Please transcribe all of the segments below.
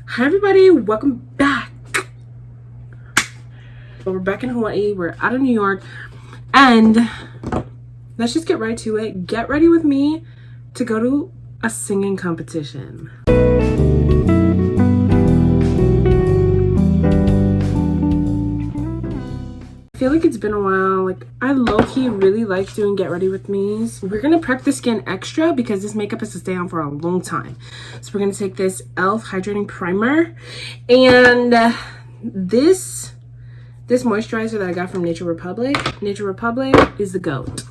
Hi everybody, welcome back. We're back in Hawaii, we're out of New York, and let's just get right to it. Get ready with me to go to a singing competition. I feel like it's been a while. Like, I low-key really like doing get ready with me's. We're gonna prep the skin extra because this makeup has to stay on for a long time. So we're gonna take this e.l.f. hydrating primer and this moisturizer that I got from Nature Republic is the GOAT.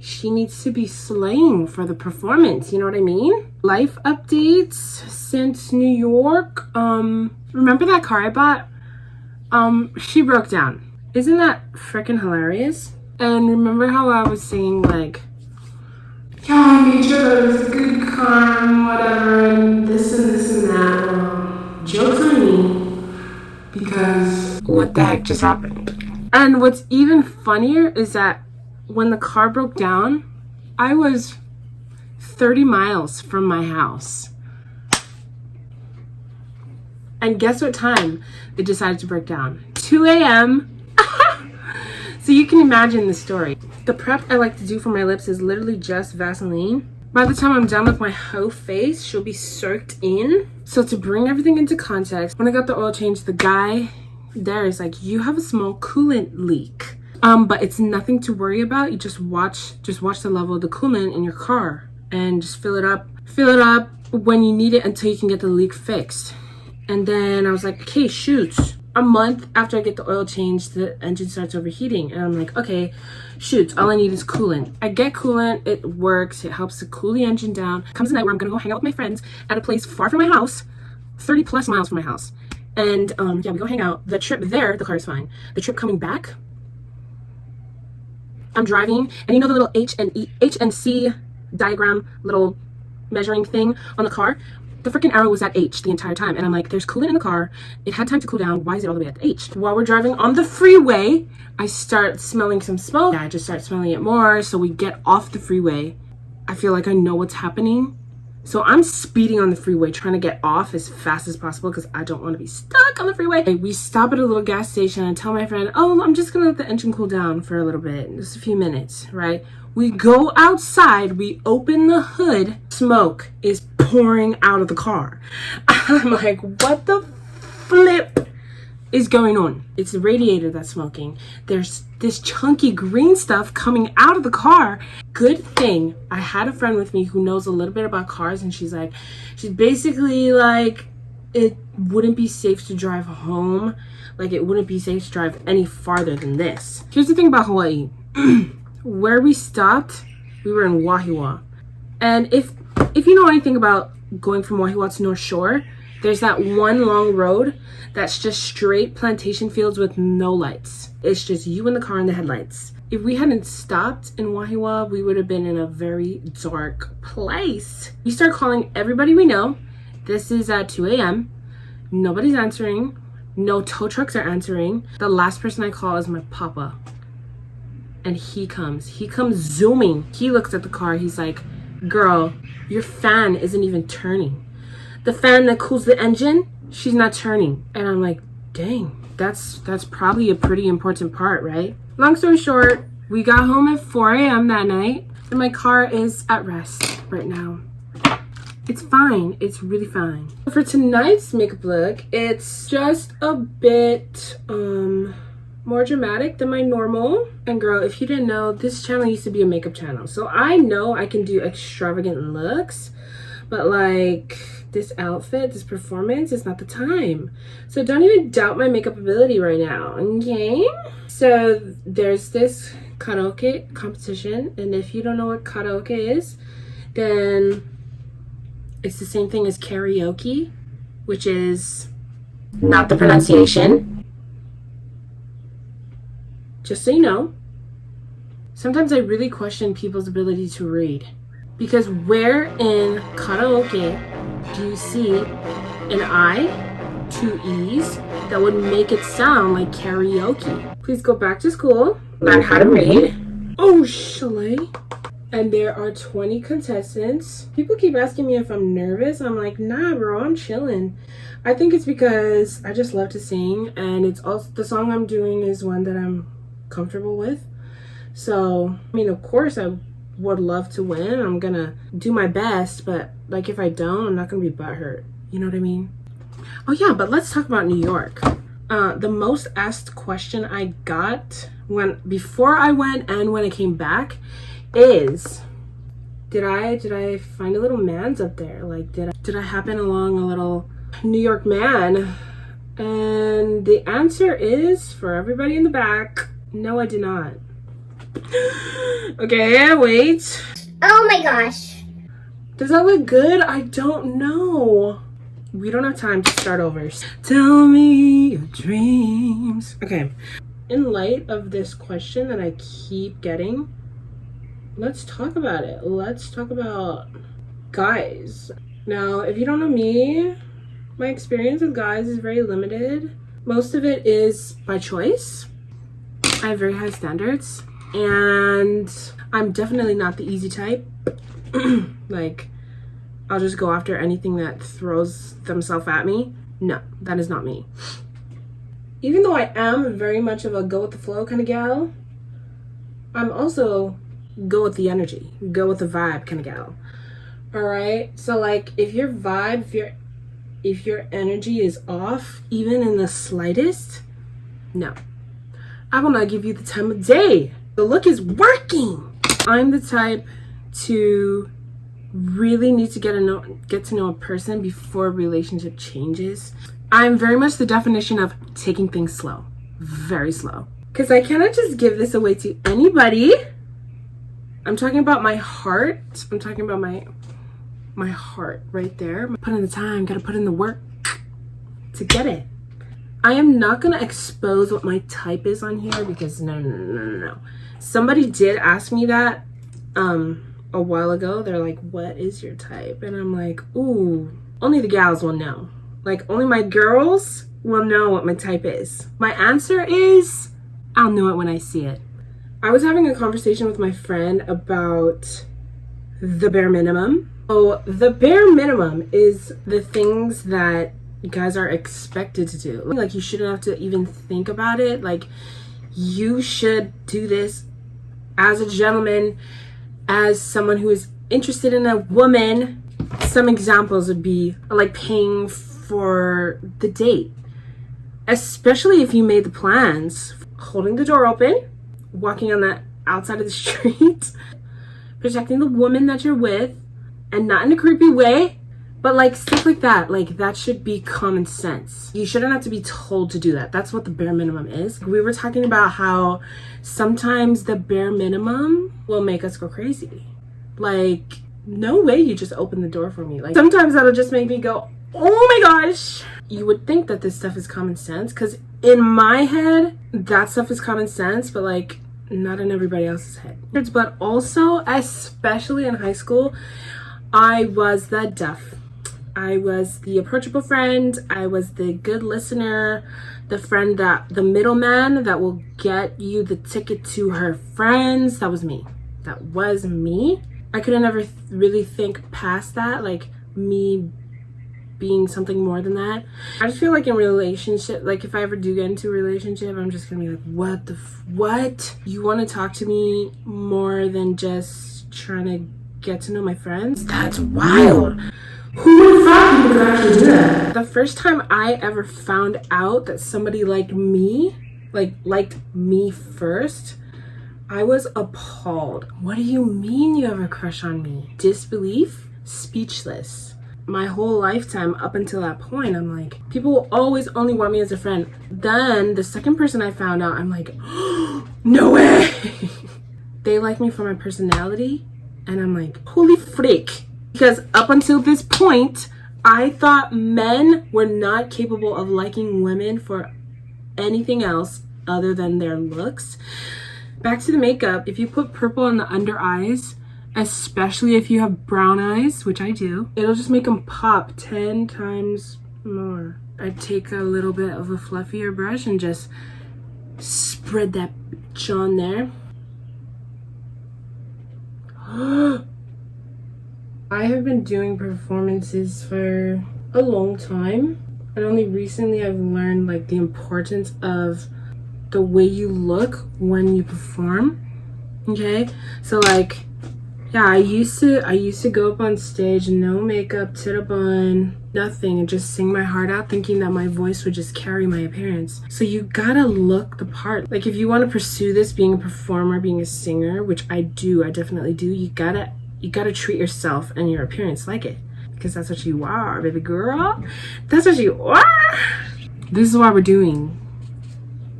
She needs to be slaying for the performance, you know what I mean? Life updates since New York. Remember that car I bought? She broke down. Isn't that freaking hilarious? And remember how I was saying, like, yeah, Nature is a good car and whatever, and this and that. Well, joke's on me, because what the heck just happened? And what's even funnier is that when the car broke down, I was 30 miles from my house. And guess what time it decided to break down? 2 a.m. So you can imagine the story. The prep I like to do for my lips is literally just Vaseline. By the time I'm done with my whole face, she'll be soaked in. So to bring everything into context, when I got the oil change, the guy there is like, you have a small coolant leak. But it's nothing to worry about. You just watch the level of the coolant in your car and just fill it up when you need it until you can get the leak fixed. And then I was like, okay, shoot. A month after I get the oil change, the engine starts overheating. And I'm like, okay, shoot, all I need is coolant. I get coolant, it works, it helps to cool the engine down. Comes a night where I'm gonna go hang out with my friends at a place far from my house, 30 plus miles from my house. And yeah, we go hang out. The trip there, the car's fine. The trip coming back, I'm driving, and you know the little H and C diagram, little measuring thing on the car? The freaking arrow was at H the entire time. And I'm like, there's coolant in the car. It had time to cool down. Why is it all the way at H? While we're driving on the freeway, I start smelling some smoke. I just start smelling it more. So we get off the freeway. I feel like I know what's happening. So I'm speeding on the freeway, trying to get off as fast as possible because I don't want to be stuck on the freeway. We stop at a little gas station and tell my friend, oh, I'm just going to let the engine cool down for a little bit, just a few minutes, right? We go outside, we open the hood, smoke is pouring out of the car. I'm like, what the flip is going on? It's the radiator that's smoking. There's this chunky green stuff coming out of the car. Good thing I had a friend with me who knows a little bit about cars, and she's basically like, it wouldn't be safe to drive home. Like, it wouldn't be safe to drive any farther than this. Here's the thing about Hawaii. Where we stopped, we were in Wahiawa. And if you know anything about going from Wahiawa to North Shore, there's that one long road that's just straight plantation fields with no lights. It's just you in the car and the headlights. If we hadn't stopped in Wahiawa, we would have been in a very dark place. We start calling everybody we know. This is at 2 a.m. Nobody's answering. No tow trucks are answering. The last person I call is my papa. And he comes zooming. He looks at the car. He's like, girl, your fan isn't even turning. The fan that cools the engine, she's not turning. And I'm like, dang, that's probably a pretty important part, right? Long story short, we got home at 4 a.m. that night, and my car is at rest right now. It's fine. It's really fine. For tonight's makeup look, it's just a bit more dramatic than my normal. And girl, if you didn't know, this channel used to be a makeup channel, so I know I can do extravagant looks, but like this outfit, this performance is not the time. So don't even doubt my makeup ability right now, okay? So there's this karaoke competition, and if you don't know what karaoke is, then it's the same thing as karaoke, which is not the pronunciation. Just so you know, sometimes I really question people's ability to read. Because where in karaoke do you see an I, two E's, that would make it sound like karaoke? Please go back to school, learn how to read. Oh, Shalay. And there are 20 contestants. People keep asking me if I'm nervous. I'm like, nah, bro, I'm chilling. I think it's because I just love to sing, and it's also the song I'm doing is one that I'm comfortable with. So, I mean, of course I would love to win. I'm gonna do my best, but like if I don't, I'm not gonna be butthurt. You know what I mean? Oh yeah, but let's talk about New York. The most asked question I got before I went and when I came back is, did I find a little man's up there? Like, did I happen along a little New York man? And the answer is, for everybody in the back, no, I did not. Okay, wait. Oh my gosh. Does that look good? I don't know. We don't have time to start over. Tell me your dreams. Okay. In light of this question that I keep getting, let's talk about it. Let's talk about guys. Now, if you don't know me, my experience with guys is very limited. Most of it is by choice. I have very high standards, and I'm definitely not the easy type. Like, I'll just go after anything that throws themselves at me. No, that is not me. Even though I am very much of a go with the flow kind of gal, I'm also go with the energy, go with the vibe kind of gal. All right. So like, if your vibe, if your energy is off, even in the slightest, no, I will not give you the time of day. The look is working. I'm the type to really need to get to know a person before a relationship changes. I'm very much the definition of taking things slow, very slow. Because I cannot just give this away to anybody. I'm talking about my heart. I'm talking about my heart right there. Put in the time, gotta put in the work to get it. I am not gonna expose what my type is on here because no. Somebody did ask me that a while ago. They're like, what is your type? And I'm like, ooh, only the gals will know. Like, only my girls will know what my type is. My answer is, I'll know it when I see it. I was having a conversation with my friend about the bare minimum. So the bare minimum is the things that guys are expected to do. Like, you shouldn't have to even think about it. Like, you should do this as a gentleman, as someone who is interested in a woman. Some examples would be like paying for the date, especially if you made the plans, holding the door open, walking on the outside of the street, protecting the woman that you're with, and not in a creepy way, but like stuff like that. Like, that should be common sense. You shouldn't have to be told to do that. That's what the bare minimum is. We were talking about how sometimes the bare minimum will make us go crazy. Like, no way you just open the door for me. Like, sometimes that'll just make me go, oh my gosh. You would think that this stuff is common sense, because in my head, that stuff is common sense, but like, not in everybody else's head. But also, especially in high school, I was the duff. I was the approachable friend. I was the good listener, the friend the middleman that will get you the ticket to her friends. That was me. That was me. I couldn't ever really think past that, like me being something more than that. I just feel like in relationship, like if I ever do get into a relationship, I'm just gonna be like, what? You want to talk to me more than just trying to get to know my friends? That's wild. Who would have thought people could actually do that? The first time I ever found out that somebody liked me first, I was appalled. What do you mean you have a crush on me? Disbelief, speechless. My whole lifetime up until that point, I'm like, people will always only want me as a friend. Then the second person I found out, I'm like, oh, no way. They like me for my personality, and I'm like, holy freak. Because up until this point, I thought men were not capable of liking women for anything else other than their looks. Back to the makeup. If you put purple on the under eyes, especially if you have brown eyes, which I do, it'll just make them pop 10 times more. I take a little bit of a fluffier brush and just spread that bitch on there. I have been doing performances for a long time, and only recently I've learned like the importance of the way you look when you perform. Okay, so like, yeah, I used to go up on stage, no makeup, to the bun, nothing, and just sing my heart out, thinking that my voice would just carry my appearance. So you gotta look the part. Like, if you want to pursue this, being a performer, being a singer, which I definitely do, you gotta treat yourself and your appearance like it, because that's what you are, baby girl. That's what you are. This is why we're doing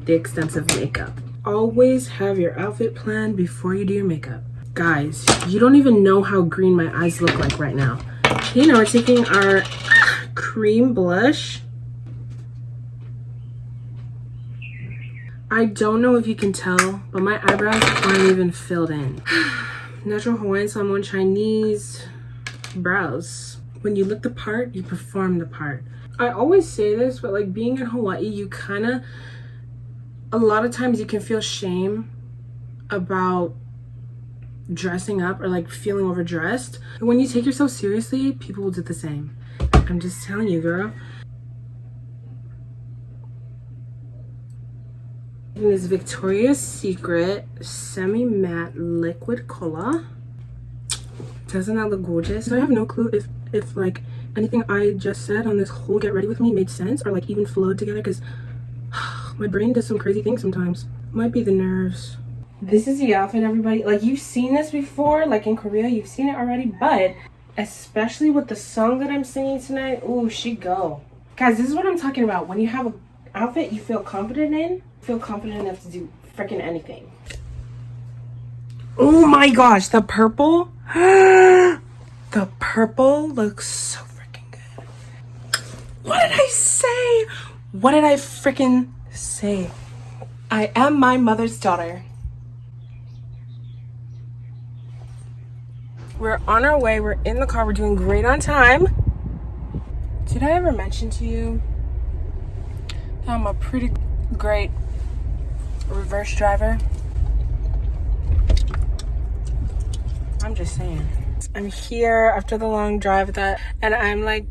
the extensive makeup. Always have your outfit planned before you do your makeup. Guys, you don't even know how green my eyes look like right now. You know, we're taking our cream blush. I don't know if you can tell, but my eyebrows aren't even filled in. Natural Hawaiian Samoan Chinese brows. When you look the part, you perform the part. I always say this, but like, being in Hawaii, you kind of, a lot of times you can feel shame about dressing up or like feeling overdressed. And when you take yourself seriously, people will do the same. I'm just telling you, girl. And this Victoria's Secret semi-matte liquid color. Doesn't that look gorgeous? I have no clue if like anything I just said on this whole get ready with me made sense or like even flowed together, because my brain does some crazy things sometimes. Might be the nerves. This is the outfit, everybody. Like, you've seen this before, like in Korea, you've seen it already, but especially with the song that I'm singing tonight, ooh, she go. Guys, this is what I'm talking about. When you have an outfit you feel confident in, feel confident enough to do freaking anything. Oh my gosh, the purple. The purple looks so freaking good. What did I say? What did I freaking say? I am my mother's daughter. We're on our way. We're in the car. We're doing great on time. Did I ever mention to you that I'm a pretty great reverse driver? I'm just saying. I'm here after the long drive and I'm like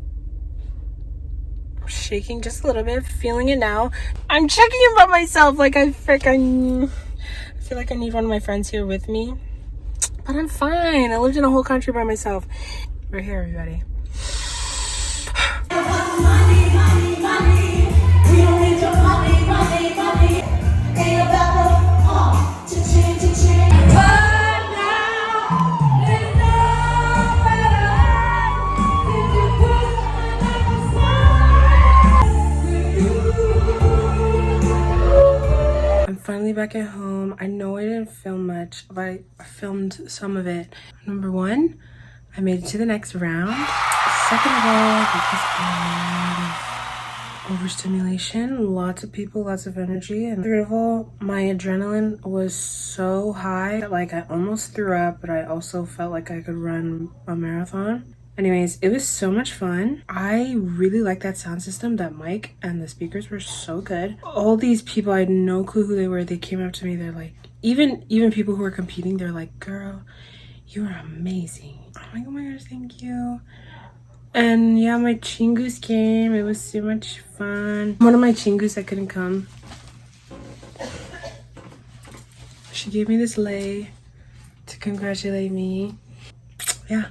shaking just a little bit, feeling it now. I'm checking it by myself. Like, I feel like I need one of my friends here with me. But I'm fine. I lived in a whole country by myself. We're here, everybody. I'm finally back at home. I know I didn't film much, but I filmed some of it. Number one, I made it to the next round. Second of all, because of overstimulation, lots of people, lots of energy. And third of all, my adrenaline was so high that like I almost threw up, but I also felt like I could run a marathon. Anyways, it was so much fun. I really like that sound system, that mic, and the speakers were so good. All these people, I had no clue who they were. They came up to me. They're like, even people who were competing, they're like, girl, you are amazing. I'm like, oh my gosh, thank you. And yeah, my chingus came. It was so much fun. One of my chingus that couldn't come, she gave me this lei to congratulate me. Yeah.